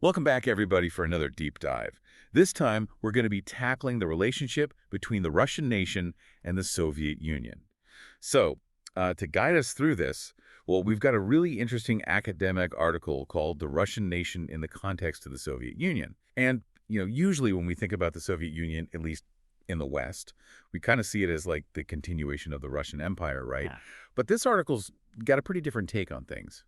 Welcome back, everybody, for another deep dive. This time, we're going to be tackling the relationship between the Russian nation and the Soviet Union. So, to guide us through this, well, we've got a really interesting academic article called The Russian Nation in the Context of the Soviet Union. And, usually when we think about the Soviet Union, at least in the West, we kind of see it as like the continuation of the Russian Empire, right? Yeah. But this article's got a pretty different take on things.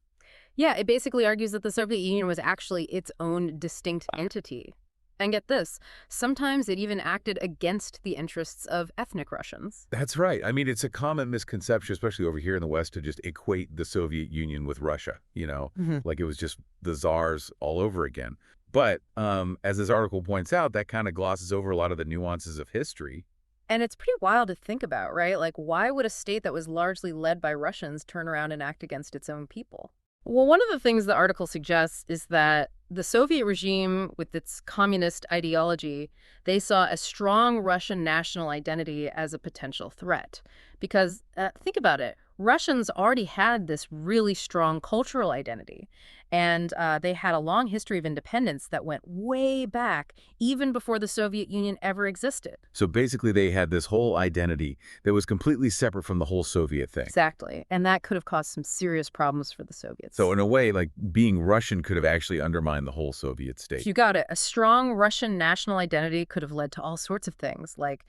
Yeah, it basically argues that the Soviet Union was actually its own distinct entity. And get this, sometimes it even acted against the interests of ethnic Russians. That's right. I mean, it's a common misconception, especially over here in the West, to just equate the Soviet Union with Russia, Hmm. like it was just the czars all over again. But as this article points out, that kind of glosses over a lot of the nuances of history. And it's pretty wild to think about, right? Like, why would a state that was largely led by Russians turn around and act against its own people? Well, one of the things the article suggests is that the Soviet regime, with its communist ideology, they saw a strong Russian national identity as a potential threat. Because think about it, Russians already had this really strong cultural identity, and they had a long history of independence that went way back, even before the Soviet Union ever existed. So basically, they had this whole identity that was completely separate from the whole Soviet thing. Exactly. And that could have caused some serious problems for the So Soviets. in a way, like being Russian could have actually undermined the whole Soviet state. You got it. A strong Russian national identity could have led to all sorts of things, like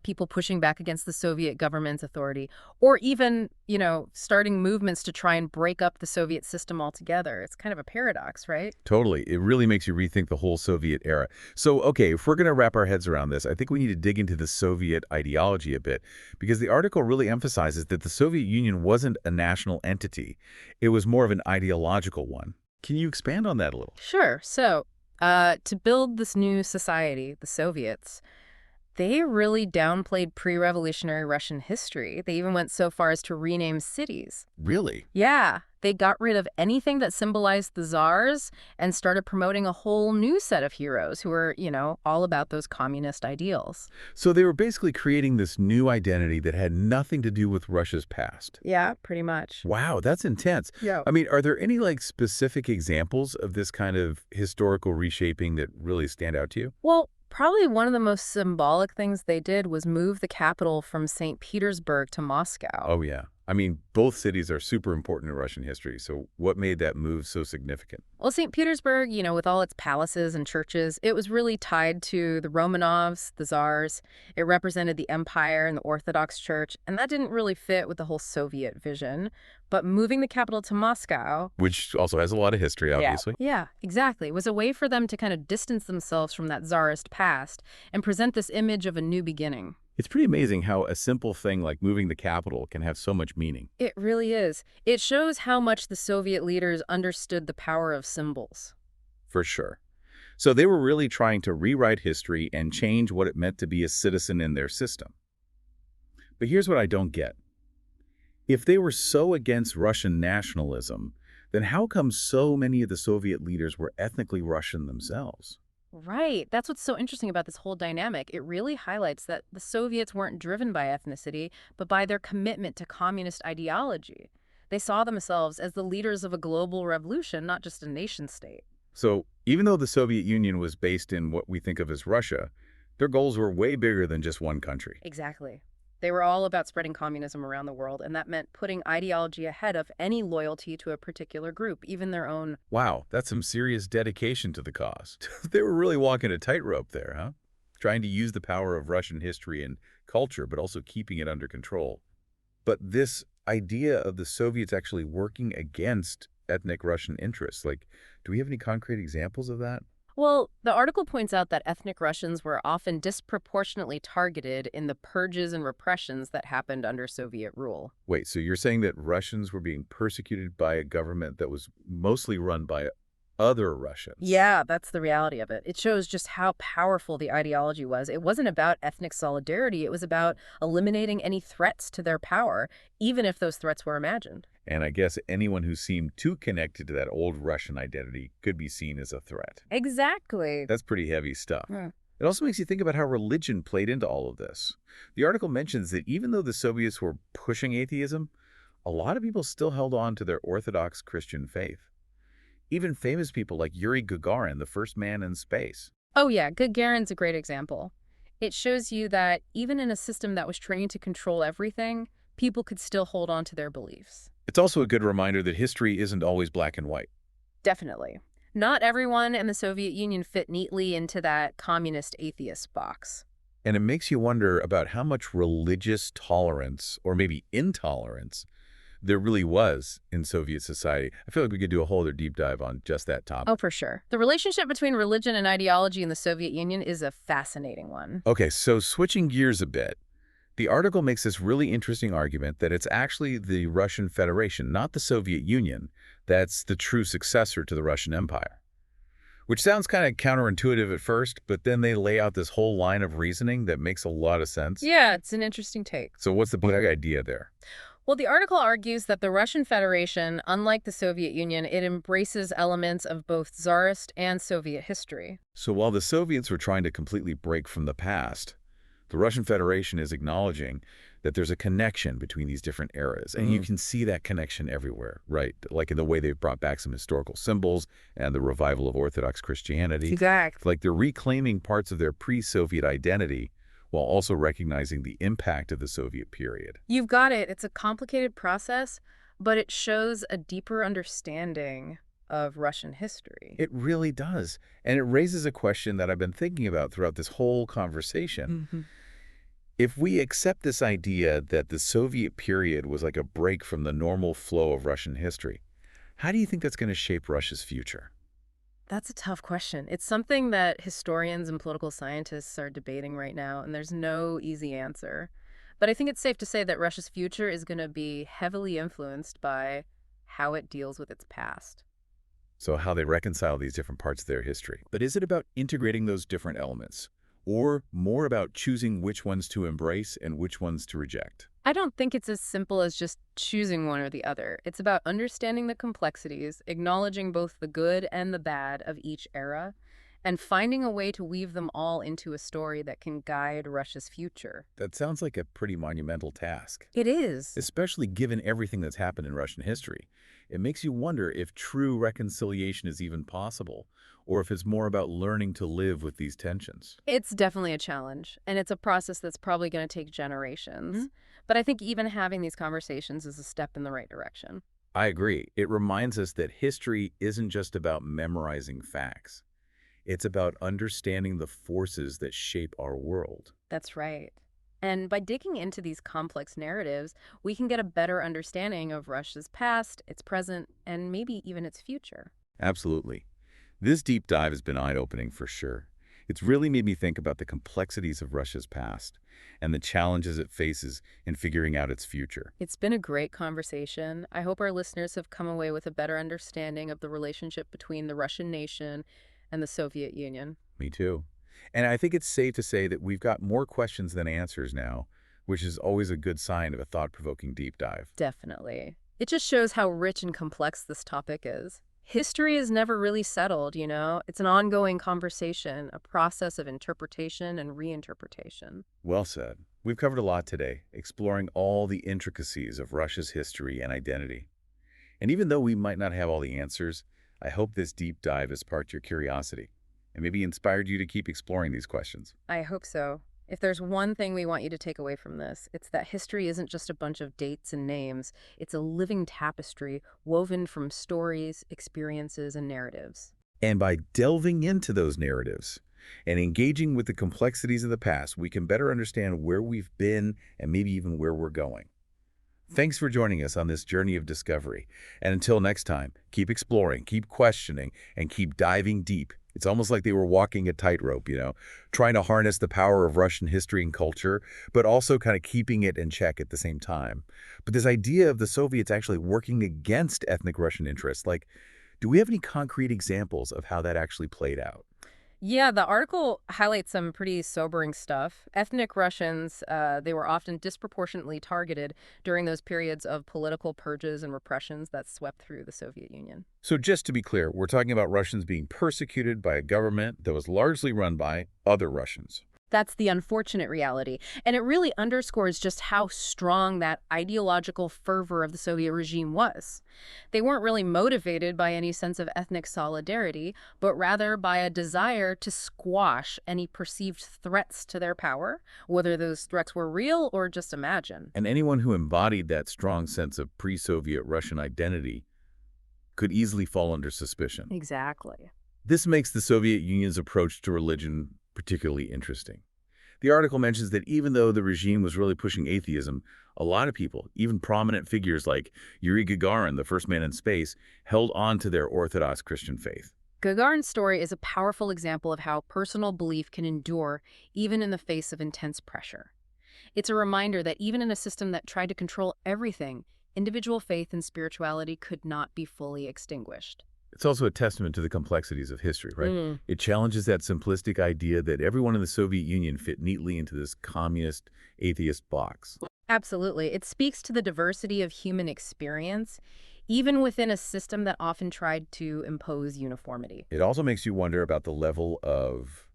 people pushing back against the Soviet government's authority, or even, starting movements to try and break up the Soviet system altogether. It's kind of a paradox, right? Totally. It really makes you rethink the whole Soviet era. So, okay, if we're going to wrap our heads around this, I think we need to dig into the Soviet ideology a bit, because the article really emphasizes that the Soviet Union wasn't a national entity. It was more of an ideological one. Can you expand on that a little? Sure. So, to build this new society, the Soviets, they really downplayed pre-revolutionary Russian history. They even went so far as to rename cities. Really? Yeah, they got rid of anything that symbolized the czars and started promoting a whole new set of heroes who were, all about those communist ideals. So they were basically creating this new identity that had nothing to do with Russia's past. Yeah, pretty much. Wow, that's intense. Yeah. I mean, are there any specific examples of this kind of historical reshaping that really stand out to you? Well, probably one of the most symbolic things they did was move the capital from St. Petersburg to Moscow. Oh, yeah. I mean, both cities are super important in Russian history. So what made that move so significant? Well, St. Petersburg, with all its palaces and churches, it was really tied to the Romanovs, the Tsars. It represented the empire and the Orthodox Church, and that didn't really fit with the whole Soviet vision. But moving the capital to Moscow, Which also has a lot of history, obviously. yeah, exactly, was a way for them to kind of distance themselves from that Tsarist past and present this image of a new beginning. It's pretty amazing how a simple thing like moving the capital can have so much meaning. It really is. It shows how much the Soviet leaders understood the power of symbols. For sure. So they were really trying to rewrite history and change what it meant to be a citizen in their system. But here's what I don't get. If they were so against Russian nationalism, then how come so many of the Soviet leaders were ethnically Russian themselves? Right. That's what's so interesting about this whole dynamic. It really highlights that the Soviets weren't driven by ethnicity, but by their commitment to communist ideology. They saw themselves as the leaders of a global revolution, not just a nation state. So even though the Soviet Union was based in what we think of as Russia, their goals were way bigger than just one country. Exactly. They were all about spreading communism around the world, and that meant putting ideology ahead of any loyalty to a particular group, even their own. Wow, that's some serious dedication to the cause. They were really walking a tightrope there, huh? Trying to use the power of Russian history and culture, but also keeping it under control. But this idea of the Soviets actually working against ethnic Russian interests, do we have any concrete examples of that? Well, the article points out that ethnic Russians were often disproportionately targeted in the purges and repressions that happened under Soviet rule. Wait, so you're saying that Russians were being persecuted by a government that was mostly run by other Russians? Yeah, that's the reality of it. It shows just how powerful the ideology was. It wasn't about ethnic solidarity, it was about eliminating any threats to their power, even if those threats were imagined. And I guess anyone who seemed too connected to that old Russian identity could be seen as a threat. Exactly. That's pretty heavy stuff. Hmm. It also makes you think about how religion played into all of this. The article mentions that even though the Soviets were pushing atheism, a lot of people still held on to their Orthodox Christian faith. Even famous people like Yuri Gagarin, the first man in space. Oh yeah, Gagarin's a great example. It shows you that even in a system that was trained to control everything, people could still hold on to their beliefs. It's also a good reminder that history isn't always black and white. Definitely. Not everyone in the Soviet Union fit neatly into that communist atheist box. And it makes you wonder about how much religious tolerance, or maybe intolerance, there really was in Soviet society. I feel like we could do a whole other deep dive on just that topic. Oh, for sure. The relationship between religion and ideology in the Soviet Union is a fascinating one. Okay, so switching gears a bit, the article makes this really interesting argument that it's actually the Russian Federation, not the Soviet Union, that's the true successor to the Russian Empire. Which sounds kind of counterintuitive at first, but then they lay out this whole line of reasoning that makes a lot of sense. Yeah, it's an interesting take. So what's the big idea there? Well, the article argues that the Russian Federation, unlike the Soviet Union, it embraces elements of both Tsarist and Soviet history. So while the Soviets were trying to completely break from the past, the Russian Federation is acknowledging that there's a connection between these different eras. And you can see that connection everywhere, right? Like in the way they've brought back some historical symbols and the revival of Orthodox Christianity. Exactly. Like they're reclaiming parts of their pre-Soviet identity while also recognizing the impact of the Soviet period. You've got it. It's a complicated process, but it shows a deeper understanding of Russian history. It really does. And it raises a question that I've been thinking about throughout this whole conversation. If we accept this idea that the Soviet period was like a break from the normal flow of Russian history, how do you think that's going to shape Russia's future? That's a tough question. It's something that historians and political scientists are debating right now, and there's no easy answer. But I think it's safe to say that Russia's future is going to be heavily influenced by how it deals with its past. So how they reconcile these different parts of their history. But is it about integrating those different elements, or more about choosing which ones to embrace and which ones to reject? I don't think it's as simple as just choosing one or the other. It's about understanding the complexities, acknowledging both the good and the bad of each era, and finding a way to weave them all into a story that can guide Russia's future. That sounds like a pretty monumental task, It is. especially given everything that's happened in Russian history. It makes you wonder if true reconciliation is even possible, or if it's more about learning to live with these tensions. It's definitely a challenge, and it's a process that's probably going to take generations. But I think even having these conversations is a step in the right direction. I agree. It reminds us that history isn't just about memorizing facts. It's about understanding the forces that shape our world. That's right. And by digging into these complex narratives, we can get a better understanding of Russia's past, its present, and maybe even its future. Absolutely. This deep dive has been eye-opening for sure. It's really made me think about the complexities of Russia's past and the challenges it faces in figuring out its future. It's been a great conversation. I hope our listeners have come away with a better understanding of the relationship between the Russian nation and the Soviet Union. Me too. And I think it's safe to say that we've got more questions than answers now, which is always a good sign of a thought-provoking deep dive. Definitely. It just shows how rich and complex this topic is. History is never really settled, you know? It's an ongoing conversation, a process of interpretation and reinterpretation. Well said. We've covered a lot today, exploring all the intricacies of Russia's history and identity. And even though we might not have all the answers, I hope this deep dive has sparked your curiosity and maybe inspired you to keep exploring these questions. I hope so. If there's one thing we want you to take away from this, it's that history isn't just a bunch of dates and names. It's a living tapestry woven from stories, experiences, and narratives. And by delving into those narratives and engaging with the complexities of the past, we can better understand where we've been and maybe even where we're going. Thanks for joining us on this journey of discovery. And until next time, keep exploring, keep questioning, and keep diving deep. It's almost like they were walking a tightrope, trying to harness the power of Russian history and culture, but also kind of keeping it in check at the same time. But this idea of the Soviets actually working against ethnic Russian interests, do we have any concrete examples of how that actually played out? Yeah, the article highlights some pretty sobering stuff. Ethnic Russians, they were often disproportionately targeted during those periods of political purges and repressions that swept through the Soviet Union. So just to be clear, we're talking about Russians being persecuted by a government that was largely run by other Russians. That's the unfortunate reality. And it really underscores just how strong that ideological fervor of the Soviet regime was. They weren't really motivated by any sense of ethnic solidarity, but rather by a desire to squash any perceived threats to their power, whether those threats were real or just imagined. And anyone who embodied that strong sense of pre-Soviet Russian identity could easily fall under suspicion. Exactly. This makes the Soviet Union's approach to religion particularly interesting. The article mentions that even though the regime was really pushing atheism, a lot of people, even prominent figures like Yuri Gagarin, the first man in space, held on to their Orthodox Christian faith. Gagarin's story is a powerful example of how personal belief can endure even in the face of intense pressure. It's a reminder that even in a system that tried to control everything, individual faith and spirituality could not be fully extinguished. It's also a testament to the complexities of history, right? Mm. It challenges that simplistic idea that everyone in the Soviet Union fit neatly into this communist, atheist box. Absolutely. It speaks to the diversity of human experience, even within a system that often tried to impose uniformity. It also makes you wonder about the level of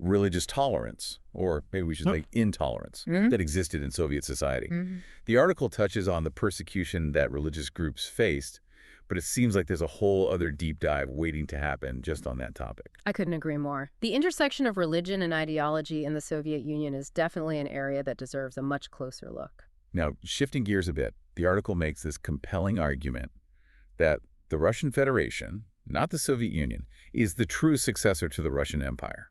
religious tolerance, or maybe we should say intolerance, that existed in Soviet society. The article touches on the persecution that religious groups faced, but it seems like there's a whole other deep dive waiting to happen just on that topic. I couldn't agree more. The intersection of religion and ideology in the Soviet Union is definitely an area that deserves a much closer look. Now, shifting gears a bit, the article makes this compelling argument that the Russian Federation, not the Soviet Union, is the true successor to the Russian Empire.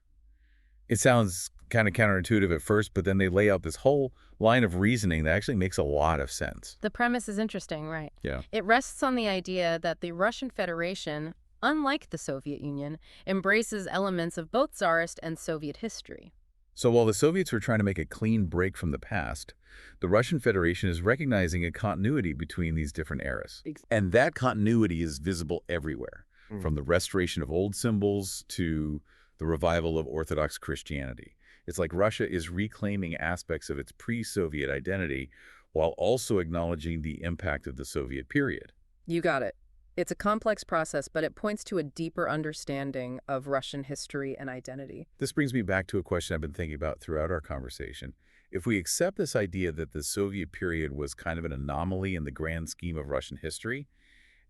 It sounds kind of counterintuitive at first, but then they lay out this whole line of reasoning that actually makes a lot of sense. The premise is interesting, right? Yeah. It rests on the idea that the Russian Federation, unlike the Soviet Union, embraces elements of both Tsarist and Soviet history. So while the Soviets were trying to make a clean break from the past, the Russian Federation is recognizing a continuity between these different eras. And that continuity is visible everywhere, from the restoration of old symbols to the revival of Orthodox Christianity. It's like Russia is reclaiming aspects of its pre-Soviet identity while also acknowledging the impact of the Soviet period. You got it. It's a complex process, but it points to a deeper understanding of Russian history and identity. This brings me back to a question I've been thinking about throughout our conversation. If we accept this idea that the Soviet period was kind of an anomaly in the grand scheme of Russian history,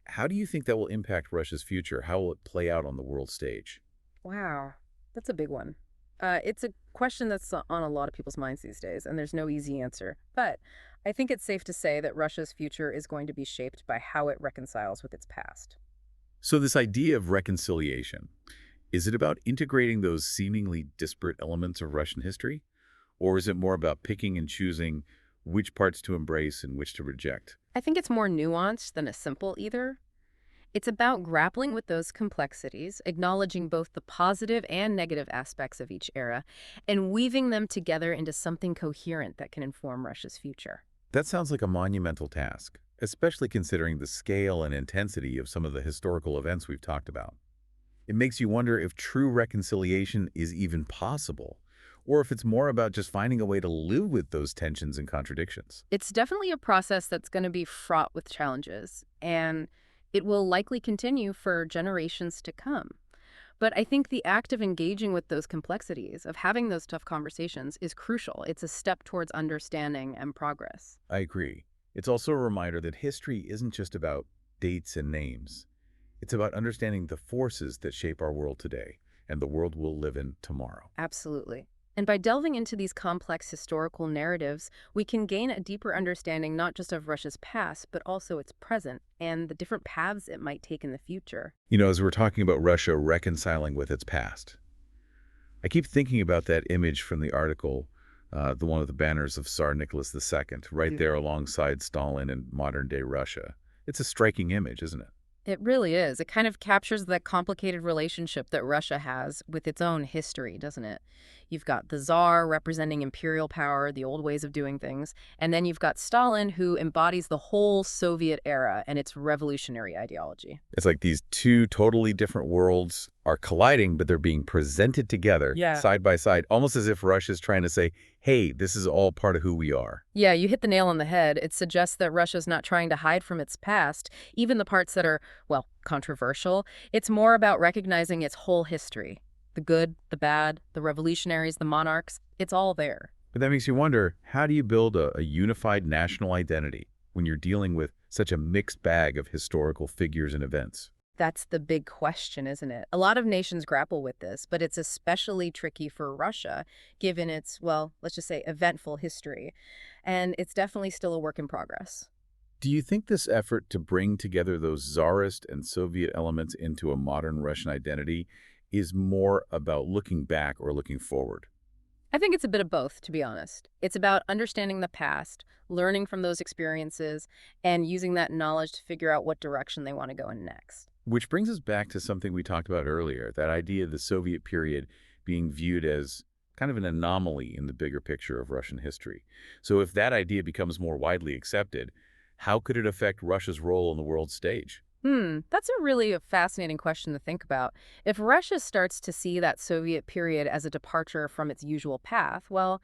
how do you think that will impact Russia's future? How will it play out on the world stage? Wow, that's a big one. It's a question that's on a lot of people's minds these days, and there's no easy answer. But I think it's safe to say that Russia's future is going to be shaped by how it reconciles with its past. So this idea of reconciliation, is it about integrating those seemingly disparate elements of Russian history? Or is it more about picking and choosing which parts to embrace and which to reject? I think it's more nuanced than a simple either. It's about grappling with those complexities, acknowledging both the positive and negative aspects of each era, and weaving them together into something coherent that can inform Russia's future. That sounds like a monumental task, especially considering the scale and intensity of some of the historical events we've talked about. It makes you wonder if true reconciliation is even possible, or if it's more about just finding a way to live with those tensions and contradictions. It's definitely a process that's going to be fraught with challenges, and it will likely continue for generations to come. But I think the act of engaging with those complexities, of having those tough conversations, is crucial. It's a step towards understanding and progress. I agree. It's also a reminder that history isn't just about dates and names. It's about understanding the forces that shape our world today and the world we'll live in tomorrow. Absolutely. And by delving into these complex historical narratives, we can gain a deeper understanding not just of Russia's past, but also its present and the different paths it might take in the future. You know, as we're talking about Russia reconciling with its past, I keep thinking about that image from the article, the one with the banners of Tsar Nicholas II, right there alongside Stalin in modern-day Russia. It's a striking image, isn't it? It really is. It kind of captures the complicated relationship that Russia has with its own history, doesn't it? You've got the Tsar representing imperial power, the old ways of doing things, and then you've got Stalin, who embodies the whole Soviet era and its revolutionary ideology. It's like these two totally different worlds are colliding, but they're being presented together side by side, almost as if Russia's trying to say, hey, this is all part of who we are. Yeah, you hit the nail on the head. It suggests that Russia's not trying to hide from its past, even the parts that are, well, controversial. It's more about recognizing its whole history. The good, the bad, the revolutionaries, the monarchs, it's all there. But that makes you wonder, how do you build a unified national identity when you're dealing with such a mixed bag of historical figures and events? That's the big question, isn't it? A lot of nations grapple with this, but it's especially tricky for Russia, given its, well, let's just say eventful history. And it's definitely still a work in progress. Do you think this effort to bring together those Tsarist and Soviet elements into a modern Russian identity is more about looking back or looking forward? I think it's a bit of both, to be honest. It's about understanding the past, learning from those experiences, and using that knowledge to figure out what direction they want to go in next. Which brings us back to something we talked about earlier, that idea of the Soviet period being viewed as kind of an anomaly in the bigger picture of Russian history. So if that idea becomes more widely accepted, how could it affect Russia's role on the world stage? That's a fascinating question to think about. If Russia starts to see that Soviet period as a departure from its usual path, well,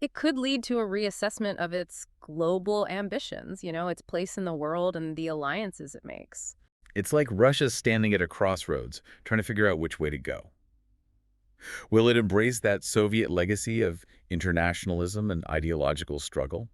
it could lead to a reassessment of its global ambitions, its place in the world and the alliances it makes. It's like Russia's standing at a crossroads, trying to figure out which way to go. Will it embrace that Soviet legacy of internationalism and ideological struggle?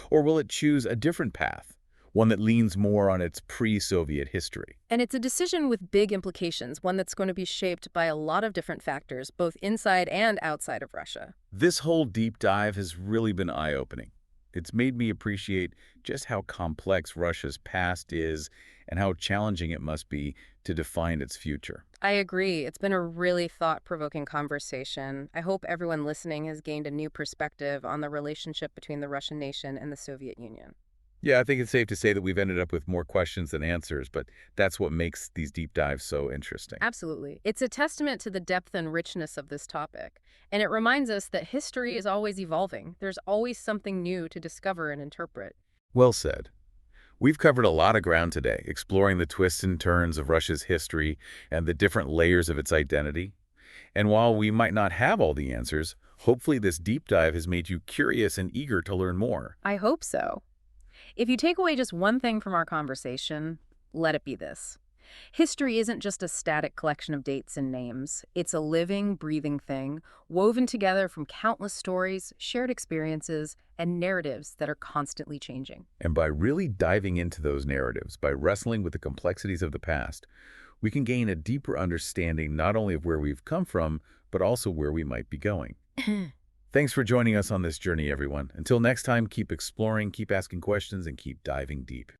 Or will it choose a different path, one that leans more on its pre-Soviet history? And it's a decision with big implications, one that's going to be shaped by a lot of different factors, both inside and outside of Russia. This whole deep dive has really been eye-opening. It's made me appreciate just how complex Russia's past is and how challenging it must be to define its future. I agree. It's been a really thought-provoking conversation. I hope everyone listening has gained a new perspective on the relationship between the Russian nation and the Soviet Union. Yeah, I think it's safe to say that we've ended up with more questions than answers, but that's what makes these deep dives so interesting. Absolutely. It's a testament to the depth and richness of this topic. And it reminds us that history is always evolving. There's always something new to discover and interpret. Well said. We've covered a lot of ground today, exploring the twists and turns of Russia's history and the different layers of its identity. And while we might not have all the answers, hopefully this deep dive has made you curious and eager to learn more. I hope so. If you take away just one thing from our conversation, let it be this. History isn't just a static collection of dates and names. It's a living, breathing thing, woven together from countless stories, shared experiences, and narratives that are constantly changing. And by really diving into those narratives, by wrestling with the complexities of the past, we can gain a deeper understanding not only of where we've come from, but also where we might be going. Thanks for joining us on this journey, everyone. Until next time, keep exploring, keep asking questions, and keep diving deep.